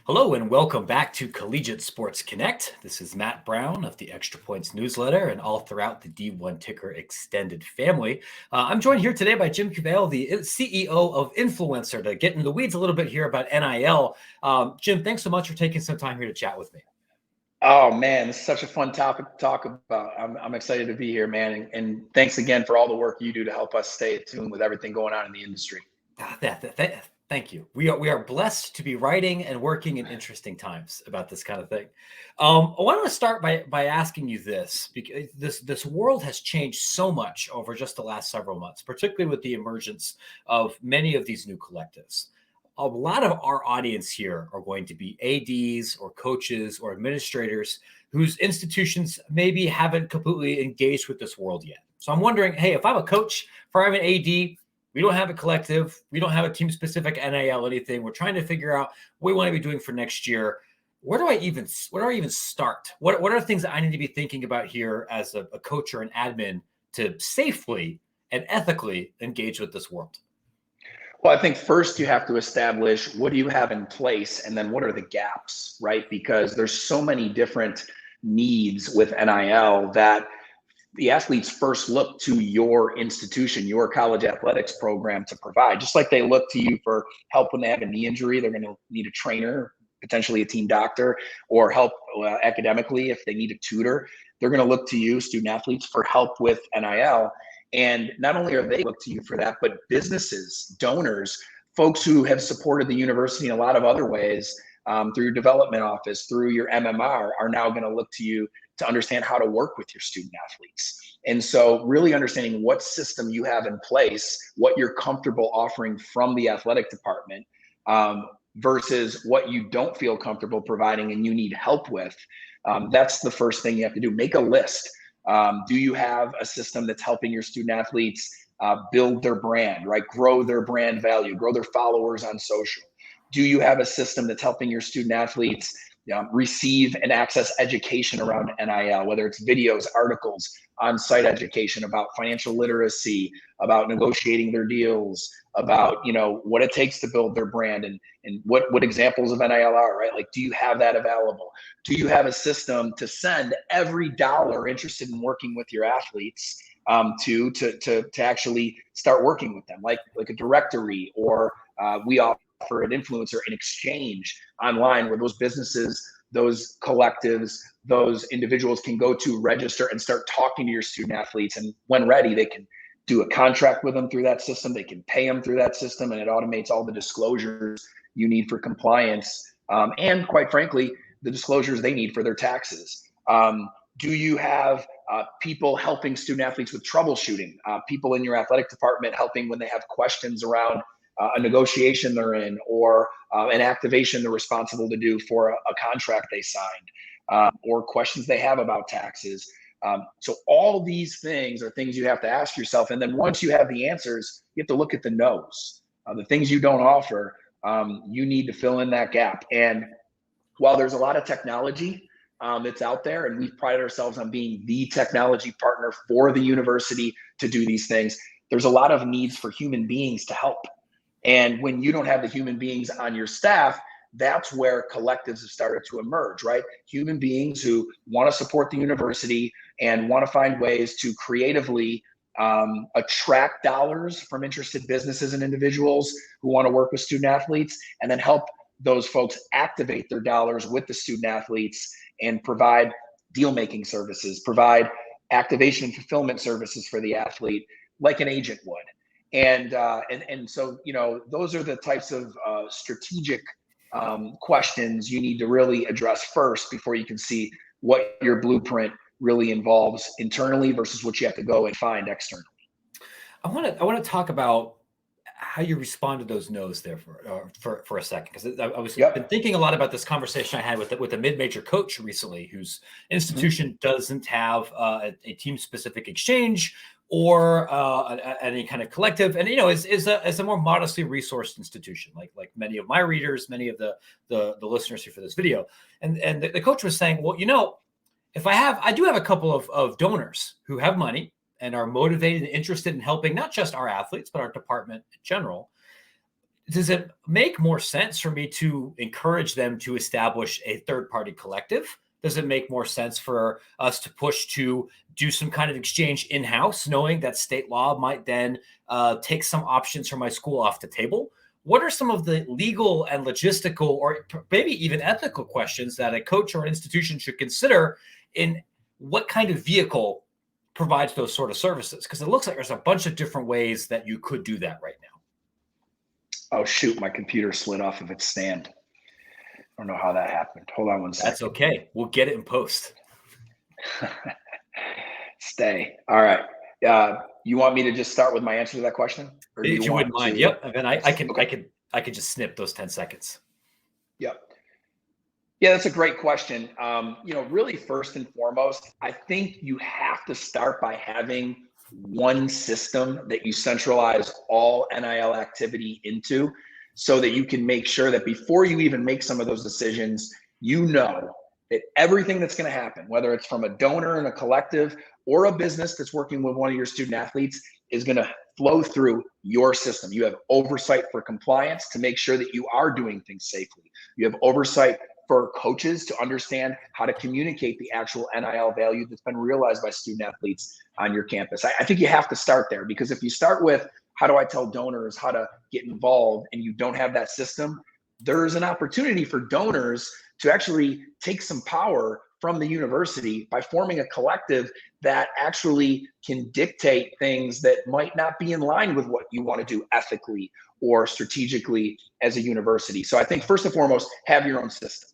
Hello and welcome back to Collegiate Sports Connect. This is Matt Brown of the Extra Points newsletter and all throughout the D1 Ticker extended family. I'm joined here today by Jim Cavale, the CEO of INFLCR, to get in the weeds a little bit here about NIL. Jim, thanks so much for taking some time here to chat with me. Oh man, it's such a fun topic to talk about. I'm excited to be here, man. And thanks again for all the work you do to help us stay attuned with everything going on in the industry. Thank you. We are blessed to be writing and working in interesting times about this kind of thing. I want to start by asking you this, because this world has changed so much over just the last several months, particularly with the emergence of many of these new collectives. A lot of our audience here are going to be ADs or coaches or administrators whose institutions maybe haven't completely engaged with this world yet. So I'm wondering, hey, if I'm a coach, if I'm an AD, we don't have a collective, we don't have a team-specific NIL anything. We're trying to figure out what we want to be doing for next year. Where do I even start? What are things that I need to be thinking about here as a coach or an admin to safely and ethically engage with this world? Well, I think first you have to establish what do you have in place and then what are the gaps, right? Because there's so many different needs with NIL that the athletes first look to your institution, your college athletics program to provide. Just like they look to you for help when they have a knee injury, they're going to need a trainer, potentially a team doctor, or help academically if they need a tutor. They're going to look to you, student athletes, for help with NIL. And not only are they look to you for that, but businesses, donors, folks who have supported the university in a lot of other ways, through your development office, through your MMR, are now going to look to you to understand how to work with your student athletes. And so really understanding what system you have in place, what you're comfortable offering from the athletic department, versus what you don't feel comfortable providing and you need help with. That's the first thing you have to do. Make a list. Do you have a system that's helping your student athletes build their brand, right? Grow their brand value, grow their followers on social. Do you have a system that's helping your student athletes receive and access education around NIL, whether it's videos, articles, on-site education about financial literacy, about negotiating their deals, about what it takes to build their brand, and what examples of NIL are, right? Like, do you have that available? Do you have a system to send every dollar interested in working with your athletes to actually start working with them, like a directory, or we offer an influencer in exchange online where those businesses, those collectives, those individuals can go to register and start talking to your student athletes. And when ready, they can do a contract with them through that system. They can pay them through that system, and it automates all the disclosures you need for compliance. And quite frankly, the disclosures they need for their taxes. Do you have people helping student athletes with troubleshooting? People in your athletic department helping when they have questions around a negotiation they're in, or an activation they're responsible to do for a contract they signed, or questions they have about taxes. So all these things are things you have to ask yourself. And then once you have the answers, you have to look at the no's. The things you don't offer, you need to fill in that gap. And while there's a lot of technology that's out there, and we've prided ourselves on being the technology partner for the university to do these things, there's a lot of needs for human beings to help. And when you don't have the human beings on your staff, that's where collectives have started to emerge, right? Human beings who want to support the university and want to find ways to creatively attract dollars from interested businesses and individuals who want to work with student athletes, and then help those folks activate their dollars with the student athletes and provide deal-making services, provide activation and fulfillment services for the athlete like an agent would. And so, those are the types of strategic questions you need to really address first before you can see what your blueprint really involves internally versus what you have to go and find externally. I want to talk about how you respond to those no's there for a second, because I was been thinking a lot about this conversation I had with a mid-major coach recently whose institution doesn't have a team-specific exchange or any kind of collective, and is a more modestly resourced institution, like many of my readers, many of the listeners here for this video, and the coach was saying, well, I do have a couple of donors who have money and are motivated and interested in helping not just our athletes, but our department in general. does it make more sense for me to encourage them to establish a third-party collective? Does it make more sense for us to push to do some kind of exchange in-house, knowing that state law might then take some options for my school off the table? What are some of the legal and logistical, or maybe even ethical questions that a coach or an institution should consider in what kind of vehicle provides those sort of services? Because it looks like there's a bunch of different ways that you could do that right now. Oh shoot, my computer slid off of its stand. I don't know how that happened. Hold on one second. That's okay. We'll get it in post. Stay. All right. You want me to just start with my answer to that question? Or if you wouldn't mind. Yep. And then I can just snip those 10 seconds. Yep. Yeah, that's a great question. Really first and foremost, I think you have to start by having one system that you centralize all NIL activity into, so that you can make sure that before you even make some of those decisions, you know that everything that's going to happen, whether it's from a donor in a collective or a business that's working with one of your student athletes, is going to flow through your system. You have oversight for compliance to make sure that you are doing things safely. You have oversight for coaches to understand how to communicate the actual NIL value that's been realized by student athletes on your campus. I think you have to start there, because if you start with, how do I tell donors how to get involved, and you don't have that system, there's an opportunity for donors to actually take some power from the university by forming a collective that actually can dictate things that might not be in line with what you want to do ethically or strategically as a university. So I think first and foremost, have your own system.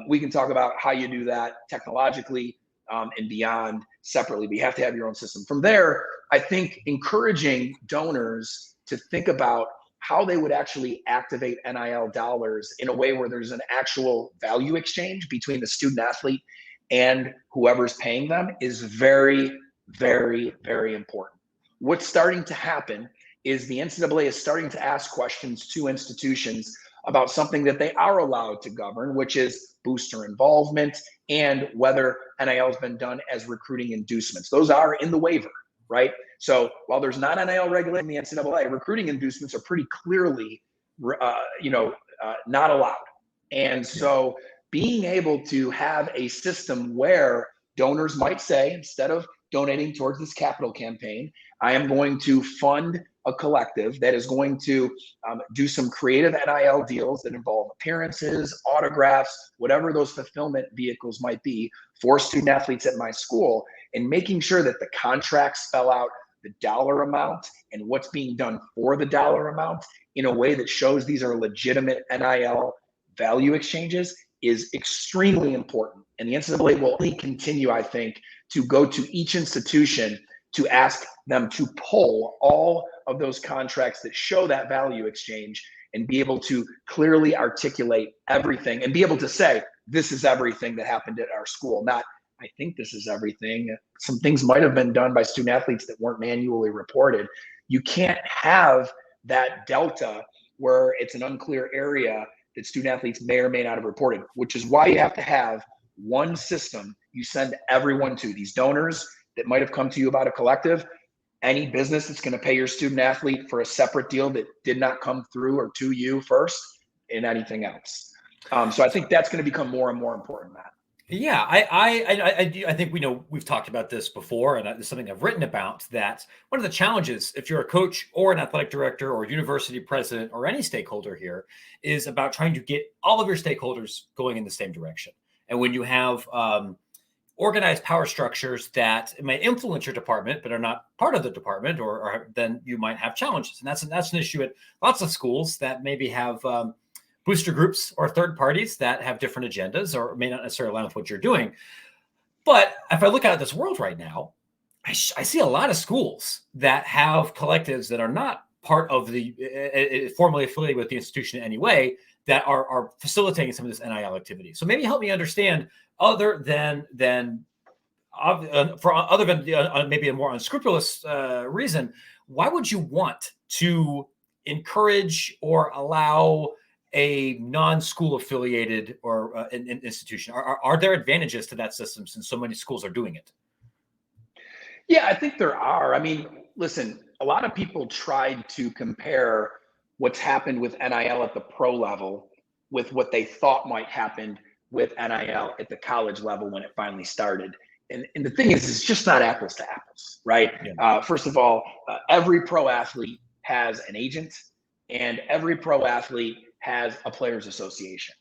We can talk about how you do that technologically and beyond separately, but you have to have your own system. From there, I think encouraging donors to think about how they would actually activate NIL dollars in a way where there's an actual value exchange between the student athlete and whoever's paying them is very, very, very important. What's starting to happen is the NCAA is starting to ask questions to institutions about something that they are allowed to govern, which is booster involvement and whether NIL has been done as recruiting inducements. Those are in the waiver, right? So while there's not NIL regulating the NCAA, recruiting inducements are pretty clearly, not allowed. And so being able to have a system where donors might say, instead of donating towards this capital campaign, I am going to fund a collective that is going to do some creative NIL deals that involve appearances, autographs, whatever those fulfillment vehicles might be for student athletes at my school, and making sure that the contracts spell out the dollar amount and what's being done for the dollar amount in a way that shows these are legitimate NIL value exchanges is extremely important. And the NCAA will only continue, I think, to go to each institution to ask them to pull all of those contracts that show that value exchange and be able to clearly articulate everything and be able to say, this is everything that happened at our school, not I think this is everything. Some things might have been done by student athletes that weren't manually reported. You can't have that delta where it's an unclear area that student athletes may or may not have reported, which is why you have to have one system you send everyone to. These donors that might have come to you about a collective, any business that's going to pay your student athlete for a separate deal that did not come through or to you first, and anything else. So I think that's going to become more and more important, Matt. Yeah, I think we've talked about this before, and it's something I've written about, that one of the challenges, if you're a coach or an athletic director or university president or any stakeholder here, is about trying to get all of your stakeholders going in the same direction. And when you have organized power structures that may influence your department but are not part of the department, or then you might have challenges. And that's an issue at lots of schools that maybe have booster groups or third parties that have different agendas or may not necessarily align with what you're doing. But if I look out at this world right now, I see a lot of schools that have collectives that are not part of the formally affiliated with the institution in any way, that are facilitating some of this NIL activity. So maybe help me understand, other than maybe a more unscrupulous reason, why would you want to encourage or allow a non-school affiliated or an institution? Are there advantages to that system since so many schools are doing it? Yeah, I think there are. I mean, listen, a lot of people tried to compare what's happened with NIL at the pro level with what they thought might happen with NIL at the college level when it finally started. And the thing is, it's just not apples to apples, right? Yeah. First of all, every pro athlete has an agent, and every pro athlete has a players association.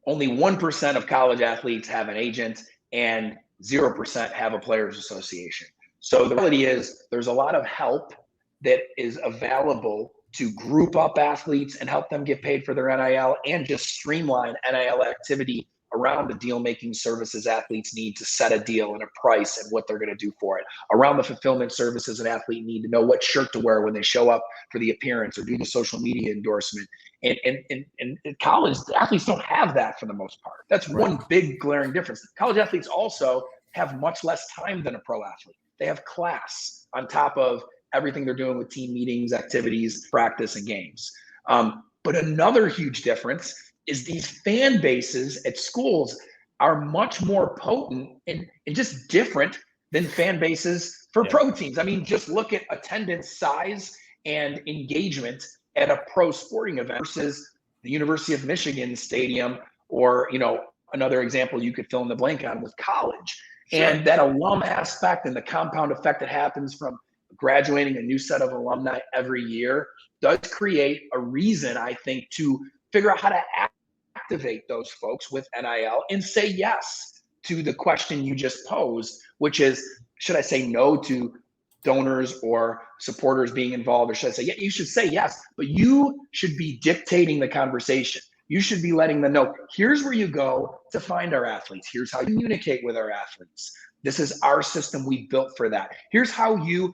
Only 1% of college athletes have an agent, and 0% have a players association. So the reality is there's a lot of help that is available to group up athletes and help them get paid for their NIL, and just streamline NIL activity around the deal-making services athletes need to set a deal and a price and what they're going to do for it. Around the fulfillment services, an athlete need to know what shirt to wear when they show up for the appearance or do the social media endorsement. And in college, athletes don't have that for the most part. That's one big glaring difference. College athletes also have much less time than a pro athlete. They have class on top of everything they're doing with team meetings, activities, practice, and games. But another huge difference is these fan bases at schools are much more potent and just different than fan bases for pro teams. I mean, just look at attendance size and engagement at a pro sporting event versus the University of Michigan stadium, or, you know, another example you could fill in the blank on with college. Sure. And that alum aspect and the compound effect that happens from graduating a new set of alumni every year does create a reason, I think, to figure out how to activate those folks with NIL and say yes to the question you just posed, which is, should I say no to donors or supporters being involved, or should I say, yeah, you should say yes, but you should be dictating the conversation. You should be letting them know, here's where you go to find our athletes. Here's how you communicate with our athletes. This is our system we built for that. Here's how you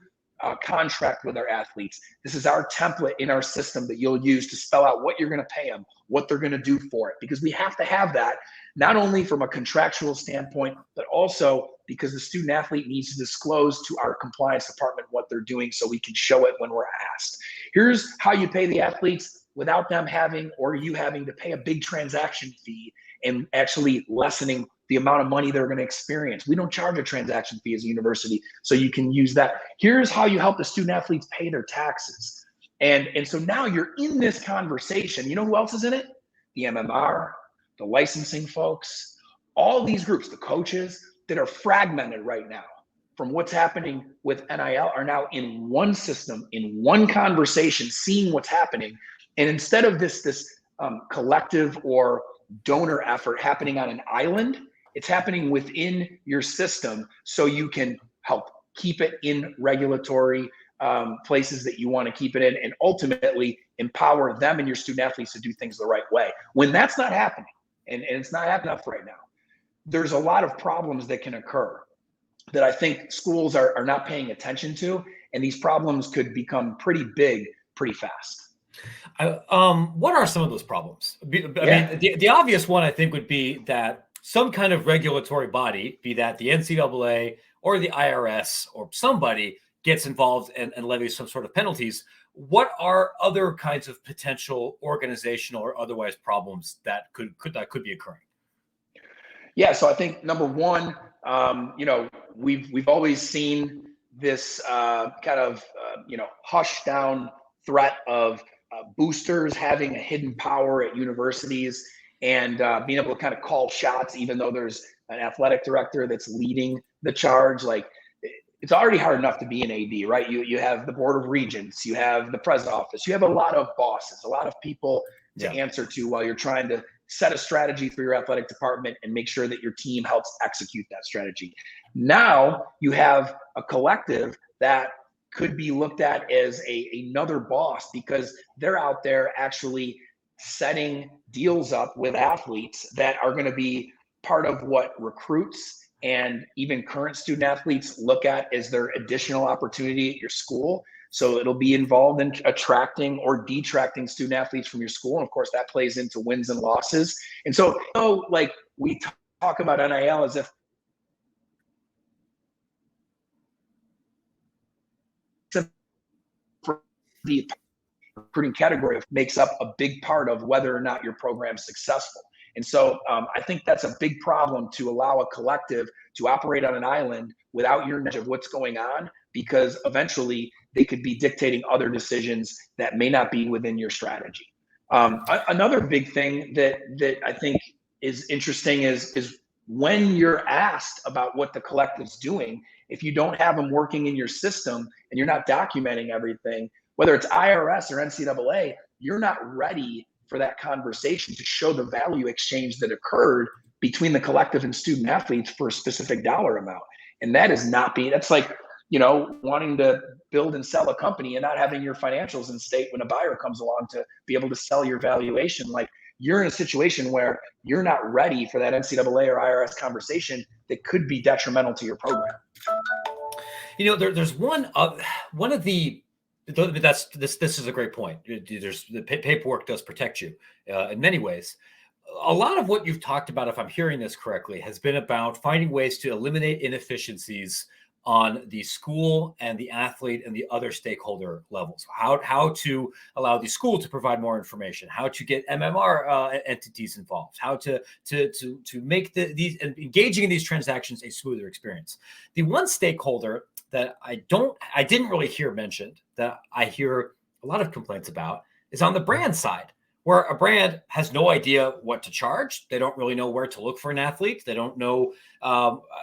contract with our athletes. This is our template in our system that you'll use to spell out what you're going to pay them, what they're going to do for it. Because we have to have that, not only from a contractual standpoint, but also because the student athlete needs to disclose to our compliance department what they're doing so we can show it when we're asked. Here's how you pay the athletes without them having, or you having to pay a big transaction fee and actually lessening the amount of money they're going to experience. We don't charge a transaction fee as a university, so you can use that. Here's how you help the student athletes pay their taxes. And so now you're in this conversation. You know who else is in it? The MMR, the licensing folks, all these groups, the coaches that are fragmented right now from what's happening with NIL are now in one system, in one conversation, seeing what's happening. And instead of this collective or donor effort happening on an island, it's happening within your system, so you can help keep it in regulatory places that you want to keep it in, and ultimately empower them and your student athletes to do things the right way. When that's not happening, and it's not happening enough right now, there's a lot of problems that can occur that I think schools are not paying attention to, and these problems could become pretty big pretty fast. What are some of those problems? I mean, the obvious one, I think, would be that some kind of regulatory body, be that the NCAA or the IRS or somebody, gets involved and levies some sort of penalties. What are other kinds of potential organizational or otherwise problems that could be occurring? Yeah, so I think number one, we've always seen this kind of hushed down threat of boosters having a hidden power at universities and being able to kind of call shots, even though there's an athletic director that's leading the charge. Like, it's already hard enough to be an AD, right? You have the board of regents, you have the president's office, you have a lot of bosses, a lot of people to answer to while you're trying to set a strategy for your athletic department and make sure that your team helps execute that strategy. Now you have a collective that could be looked at as another boss, because they're out there actually setting deals up with athletes that are going to be part of what recruits and even current student athletes look at as their additional opportunity at your school. So it'll be involved in attracting or detracting student athletes from your school. And of course, that plays into wins and losses. And so, like, we talk about NIL as if the recruiting category makes up a big part of whether or not your program's successful. And so I think that's a big problem, to allow a collective to operate on an island without your knowledge of what's going on, because eventually they could be dictating other decisions that may not be within your strategy. Another big thing that I think is interesting is when you're asked about what the collective's doing, if you don't have them working in your system and you're not documenting everything, whether it's IRS or NCAA, you're not ready for that conversation to show the value exchange that occurred between the collective and student athletes for a specific dollar amount. And that is not being, that's like, wanting to build and sell a company and not having your financials in state when a buyer comes along to be able to sell your valuation. Like, you're in a situation where you're not ready for that NCAA or IRS conversation that could be detrimental to your program. There's one of the, this is a great point. There's the paperwork does protect you in many ways. A lot of what you've talked about, if I'm hearing this correctly, has been about finding ways to eliminate inefficiencies on the school and the athlete and the other stakeholder levels. How to allow the school to provide more information, how to get MMR entities involved, how to make these engaging in these transactions a smoother experience. The one stakeholder that I didn't really hear mentioned, that I hear a lot of complaints about, is on the brand side, where a brand has no idea what to charge. They don't really know where to look for an athlete. They don't know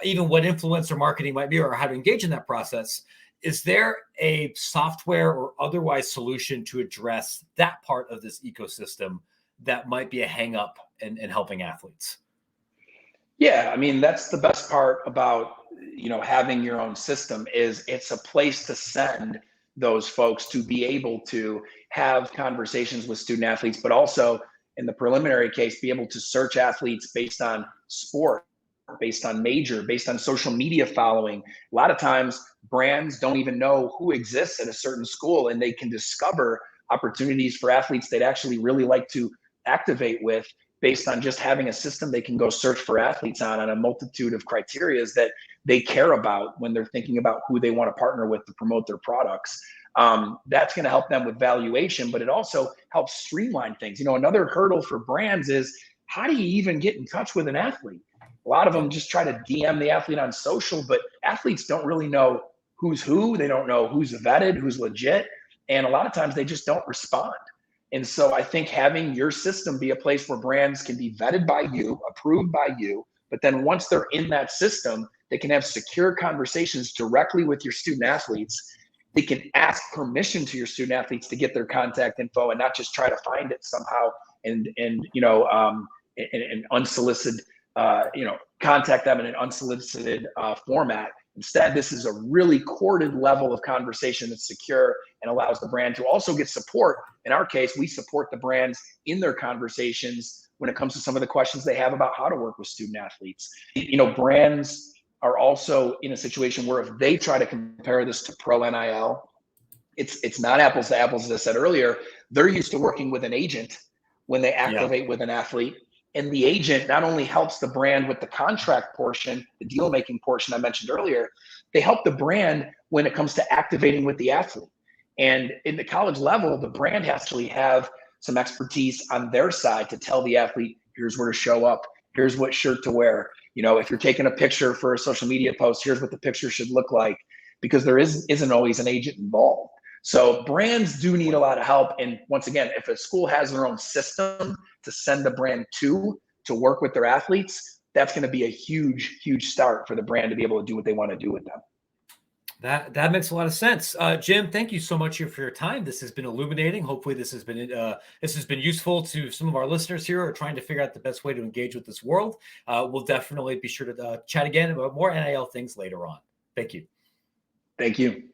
even what influencer marketing might be or how to engage in that process. Is there a software or otherwise solution to address that part of this ecosystem that might be a hang up in helping athletes? Yeah, I mean, that's the best part about, having your own system, is it's a place to send those folks to be able to have conversations with student athletes, but also in the preliminary case, be able to search athletes based on sport, based on major, based on social media following. A lot of times brands don't even know who exists at a certain school, and they can discover opportunities for athletes they'd actually really like to activate with based on just having a system they can go search for athletes on a multitude of criterias that they care about when they're thinking about who they want to partner with to promote their products. That's going to help them with valuation, but it also helps streamline things. Another hurdle for brands is, how do you even get in touch with an athlete? A lot of them just try to DM the athlete on social, but athletes don't really know who's who. They don't know who's vetted, who's legit. And a lot of times they just don't respond. And so I think having your system be a place where brands can be vetted by you, approved by you, but then once they're in that system, they can have secure conversations directly with your student athletes. They can ask permission to your student athletes to get their contact info and not just try to find it somehow and unsolicited, contact them in an unsolicited format. Instead, this is a really courted level of conversation that's secure and allows the brand to also get support. In our case, we support the brands in their conversations when it comes to some of the questions they have about how to work with student athletes. Brands are also in a situation where if they try to compare this to pro NIL, it's not apples to apples, as I said earlier. They're used to working with an agent when they activate with an athlete. And the agent not only helps the brand with the contract portion, the deal making portion I mentioned earlier, they help the brand when it comes to activating with the athlete. And in the college level, the brand has to have some expertise on their side to tell the athlete, here's where to show up, here's what shirt to wear. If you're taking a picture for a social media post, here's what the picture should look like, because there isn't always an agent involved. So brands do need a lot of help. And once again, if a school has their own system to send the brand to work with their athletes, that's going to be a huge, huge start for the brand to be able to do what they want to do with them. That makes a lot of sense. Jim, thank you so much for your time. This has been illuminating. Hopefully this has been useful to some of our listeners here who are trying to figure out the best way to engage with this world. We'll definitely be sure to chat again about more NIL things later on. Thank you. Thank you.